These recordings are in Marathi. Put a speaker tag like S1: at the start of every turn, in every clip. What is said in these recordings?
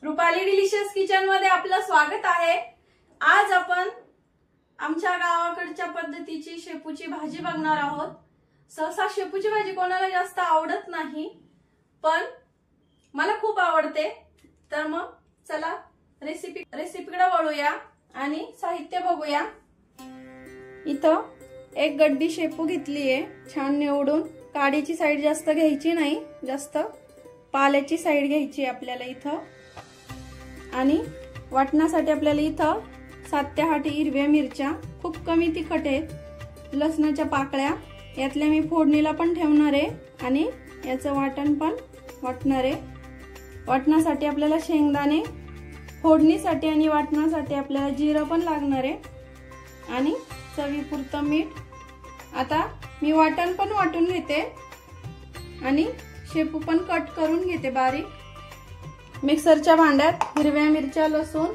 S1: रुपाली डिलिशियस किचन मध्ये आपलं स्वागत आहे। आज आपण आमच्या गावाकडच्या पद्धतीची शेपूची भाजी बघणार आहोत। सहसा शेपूची भाजी कोणाला जास्त आवडत नाही, पण मला खूप आवडते। तर मग चला रेसिपीकडे वळूया आणि साहित्य बघूया। इथं एक गड्डी शेपू घेतलीये, छान निवडून। काडीची साईड जास्त घ्यायची नाही, जास्त पाल्याची साईड घ्यायची आपल्याला इथं। आणि वाटण्यासाठी आपल्याला इथं 7 ते 8 हिरव्या मिरच्या, खूप कमी तिखट आहेत। लसणाच्या पाकळ्या, यातल्या मी फोडणीला पण ठेवणार आहे आणि याचं वाटण पण वाटणार आहे। वाटण्यासाठी आपल्याला शेंगदाणे, फोडणीसाठी आणि वाटण्यासाठी आपल्याला जिरं पण लागणार आहे आणि चवीपुरतं मीठ। आता मी वाटण पण वाटून घेते आणि शेपू पण कट करून घेते बारीक। मिक्सरच्या भांड्यात हिरव्या मिरच्या, लसूण,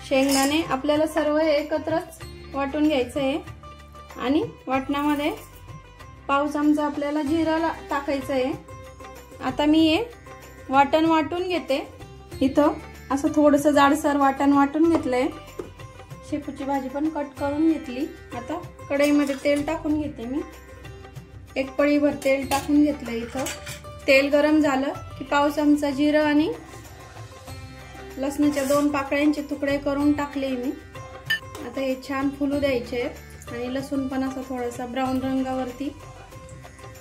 S1: शेंगदाणे आपल्याला सर्व एकत्रच वाटून घ्यायचं आहे। आणि वाटणामध्ये पाव चमचा आपल्याला जिरा टाकायचं आहे। आता मी हे वाटण वाटून घेते। इथं असं थोडंसं जाडसर वाटण वाटून घेतलंय। शेपूची भाजी पण कट करून घेतली। आता कढईमध्ये तेल टाकून घेते मी। 1 पळीभर तेल टाकून घेतलं। इथं तेल गरम झालं की पाव चमचा जिरं आणि लसणाच्या 2 पाकळ्यांचे तुकडे करून टाकले मी। आता हे छान फुलू द्यायचे आणि लसूण पण असं थोडासा ब्राऊन रंगावरती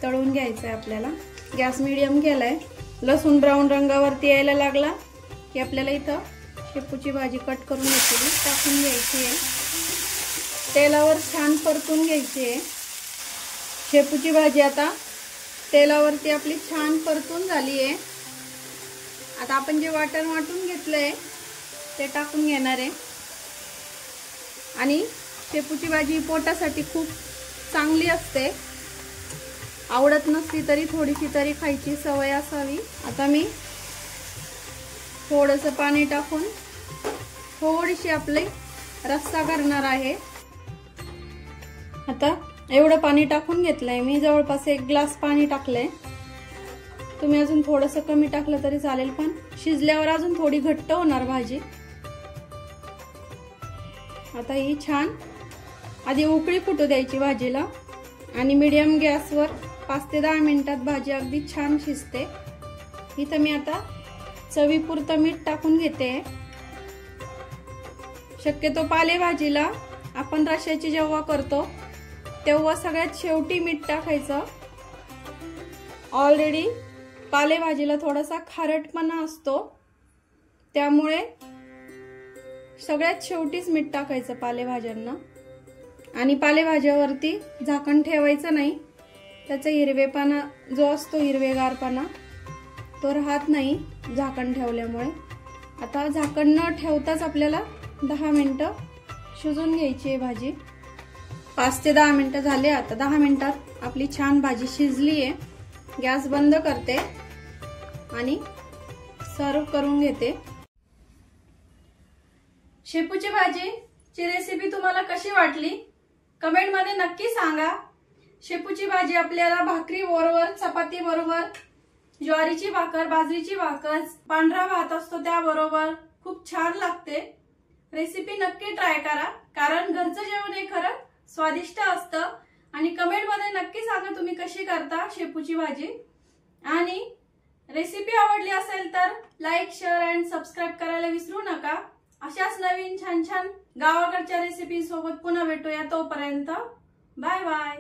S1: तळून घ्यायचं आहे आपल्याला। गॅस मीडियम केलाय। लसूण ब्राऊन रंगावरती यायला लागला की आपल्याला इथं शेपूची भाजी कट करून घेतली टाकून घ्यायची आहे। तेलावर छान परतून घ्यायची आहे शेपूची भाजी। आता तेलावरती आपली छान परतून झाली आहे। आता आपण जे वाटण वाटून घेतलंय ते टाकून घेणार आहे। आणि शेपूची भाजी पोटासाठी खूप चांगली असते, आवडत नसली तरी थोडीशी तरी खायची सवय असावी। आता मी थोडंसं पाणी टाकून थोडीशी आपली रस्सा करणार आहे। आता एवढं पाणी टाकून घेतलंय मी, जवळपास 1 ग्लास पाणी टाकलंय। तुम्ही अजून थोडंसं कमी टाकलं तरी चालेल, पण शिजल्यावर अजून थोडी घट्ट होणार भाजी। आता ही छान आधी उकळी फुटू द्यायची भाजीला आणि मीडियम गॅसवर 5 ते 10 मिनिटात भाजी अगदी छान शिजते। इथं मी आता चवीपुरतं मीठ टाकून घेते। शक्यतो पालेभाजीला आपण रश्याची जेव्हा करतो तेव्हा सगळ्यात शेवटी मीठ टाकायचं। ऑलरेडी पालेभाजीला थोडासा खारटपणा असतो, त्यामुळे सगळ्यात शेवटीच मीठ टाकायचं पालेभाज्यांना। आणि पालेभाज्यावरती झाकण ठेवायचं नाही, त्याचा हिरवेपणा जो असतो, हिरवेगारपणा तो राहत नाही झाकण ठेवल्यामुळे। आता झाकण न ठेवताच आपल्याला 10 मिनिटं शिजून घ्यायची आहे भाजी। 5 ते 10 मिनिटं झाले। आता 10 मिनिटात आपली छान भाजी शिजली आहे। गॅस बंद करते आणि सर्व करून घेते। शेपूची भाजीची रेसिपी तुम्हाला कशी वाटली कमेंट मध्ये नक्की सांगा। शेपूची भाजी आपल्याला भाकरी बरोबर, चपाती बरोबर, ज्वारीची भाकर, बाजरीची भाकर, पांढरा भात असतो त्याबरोबर खूप छान लागते। रेसिपी नक्की ट्राय करा, कारण घरचं जेवण हे खरंच स्वादिष्ट असतं। आणि कमेंट मध्ये नक्की सांगा तुम्ही कशी करता शेपूची भाजी। आणि रेसिपी आवडली असेल तर लाईक, शेअर अँड सबस्क्राईब करायला विसरू नका। अशाच नवीन छान छान गावाकडच्या रेसिपी सोबत पुन्हा भेटूया। तोपर्यंत बाय बाय।